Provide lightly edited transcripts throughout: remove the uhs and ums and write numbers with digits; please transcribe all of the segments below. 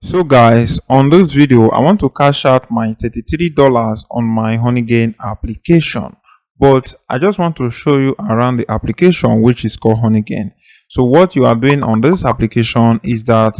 So guys, on this video I want to cash out my $33 on my Honeygain application, but I just want to show you around the application, which is called Honeygain. So what you are doing on this application is that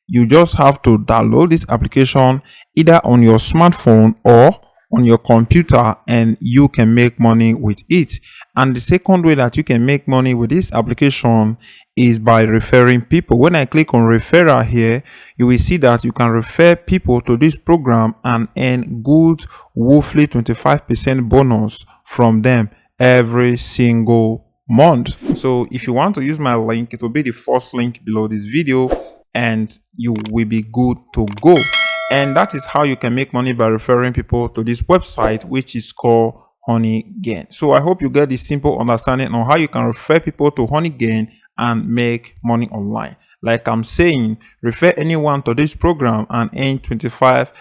you just have to download this application either on your smartphone or on your computer, and you can make money with it. And the second way that you can make money with this application is by referring people. When I click on referral here, you will see that you can refer people to this program and earn good roughly 25% bonus from them every single month. So if you want to use my link, it will be the first link below this video and you will be good to go. And that is how you can make money by referring people to this website, which is called Honeygain. So I hope you get this simple understanding on how you can refer people to Honeygain and make money online. Like I'm saying, refer anyone to this program and earn 25%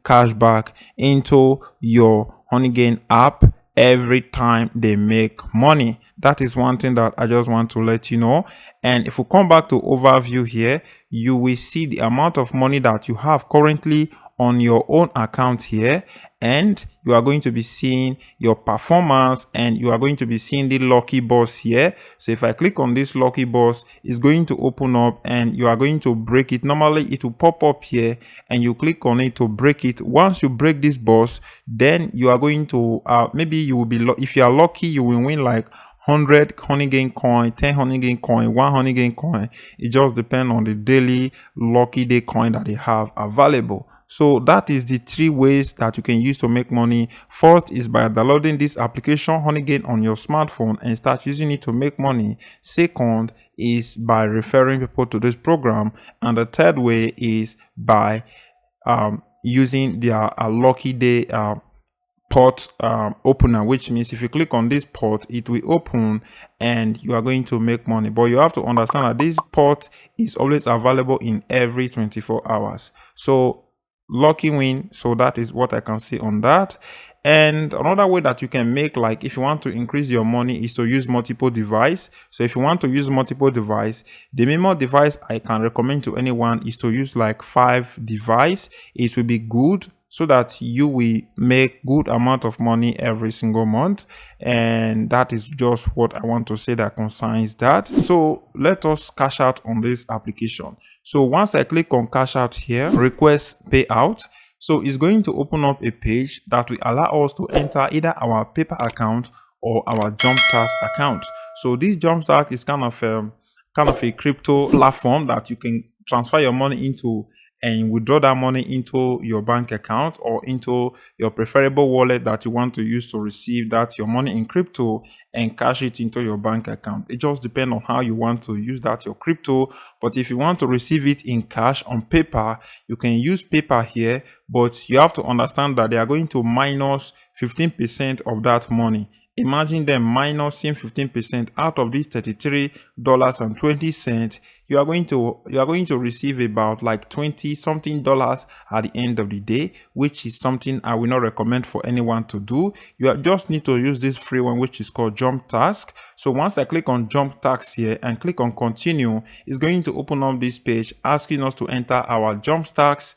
cashback into your Honeygain app every time they make money. That is one thing that I just want to let you know. And if we come back to overview here, you will see the amount of money that you have currently on your own account here, and you are going to be seeing your performance, and you are going to be seeing the lucky boss here. So if I click on this lucky boss, it's going to open up and you are going to break it. Normally it will pop up here and you click on it to break it. Once you break this boss, then you are going to maybe you will be, if you are lucky, you will win like 100 Honeygain coin, 10 Honeygain coin, 1 Honeygain coin. It just depends on the daily lucky day coin that they have available. So that is the three ways that you can use to make money. First is by downloading this application Honeygain on your smartphone and start using it to make money. Second is by referring people to this program, and the third way is by using their lucky day port opener, which means if you click on this port, it will open and you are going to make money. But you have to understand that this port is always available in every 24 hours. So lucky win. So that is what I can say on that. And another way that you can make, like if you want to increase your money, is to use multiple device. So if you want to use multiple device, the minimum device I can recommend to anyone is to use like 5 device. It will be good, so that you will make good amount of money every single month. And that is just what I want to say that concerns that. So let us cash out on this application. So once I click on cash out here, request payout, so it's going to open up a page that will allow us to enter either our paper account or our Jumpstart account. So this Jumpstart is kind of a crypto platform that you can transfer your money into and withdraw that money into your bank account or into your preferable wallet that you want to use to receive that your money in crypto and cash it into your bank account. It just depends on how you want to use that your crypto. But if you want to receive it in cash on paper, you can use paper here, but you have to understand that they are going to minus 15% of that money. Imagine them minusing 15% out of this $33.20. You are going to receive about like 20 something dollars at the end of the day, which is something I will not recommend for anyone to do. You just need to use this free one, which is called Jump Task. So once I click on Jump Task here and click on continue, it's going to open up this page asking us to enter our Jump Task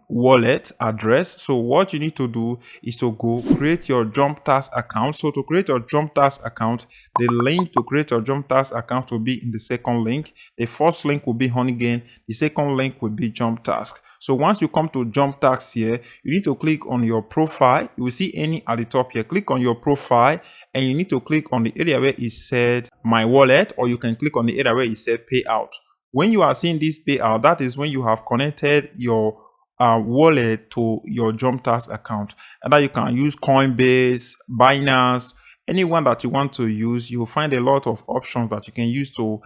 wallet address. So what you need to do is to go create your Jump Task account. So to create your Jump Task account, the link to create your Jump Task account will be in the second link. The first link will be Honeygain. The second link will be Jump Task. So once you come to Jump Task here, you need to click on your profile. You will see any at the top here. Click on your profile and you need to click on the area where it said My Wallet, or you can click on the area where it said Payout. When you are seeing this payout, that is when you have connected your wallet to your Jump Task account, and that you can use Coinbase, Binance, anyone that you want to use. You will find a lot of options that you can use to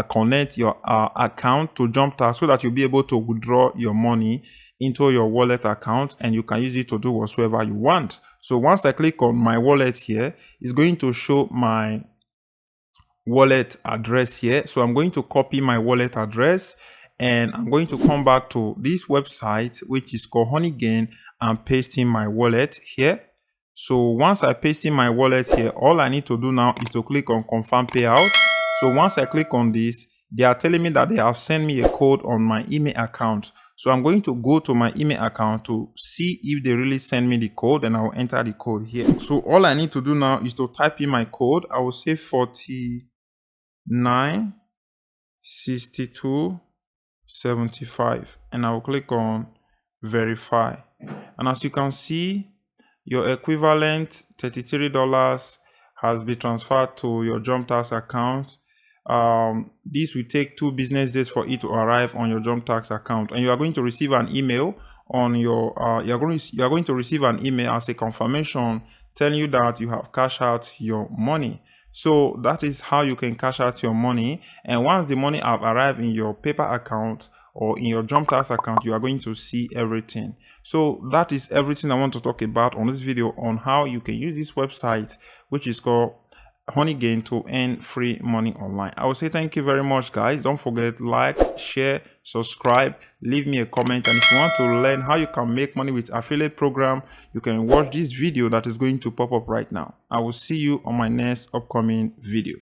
connect your account to Jump Task, so that you'll be able to withdraw your money into your wallet account and you can use it to do whatsoever you want. So once I click on my wallet here, it's going to show my wallet address here. So I'm going to copy my wallet address and I'm going to come back to this website, which is called Honeygain, and paste in my wallet here. So once I paste in my wallet here, all I need to do now is to click on confirm payout. So once I click on this, they are telling me that they have sent me a code on my email account. So I'm going to go to my email account to see if they really send me the code, and I will enter the code here. So all I need to do now is to type in my code. I will say 496275, and I will click on verify. And as you can see, your equivalent $33 has been transferred to your Jump Tax account. This will take 2 business days for it to arrive on your Jump Tax account, and you are going to receive an email on your you are going to receive an email as a confirmation telling you that you have cashed out your money. So that is how you can cash out your money, and once the money have arrived in your paper account or in your Jump Tax account, you are going to see everything. So that is everything I want to talk about on this video on how you can use this website, which is called Honeygain, to earn free money online. I will say thank you very much, guys. Don't forget, like, share, subscribe, leave me a comment, and if you want to learn how you can make money with affiliate program, you can watch this video that is going to pop up right now. I will see you on my next upcoming video.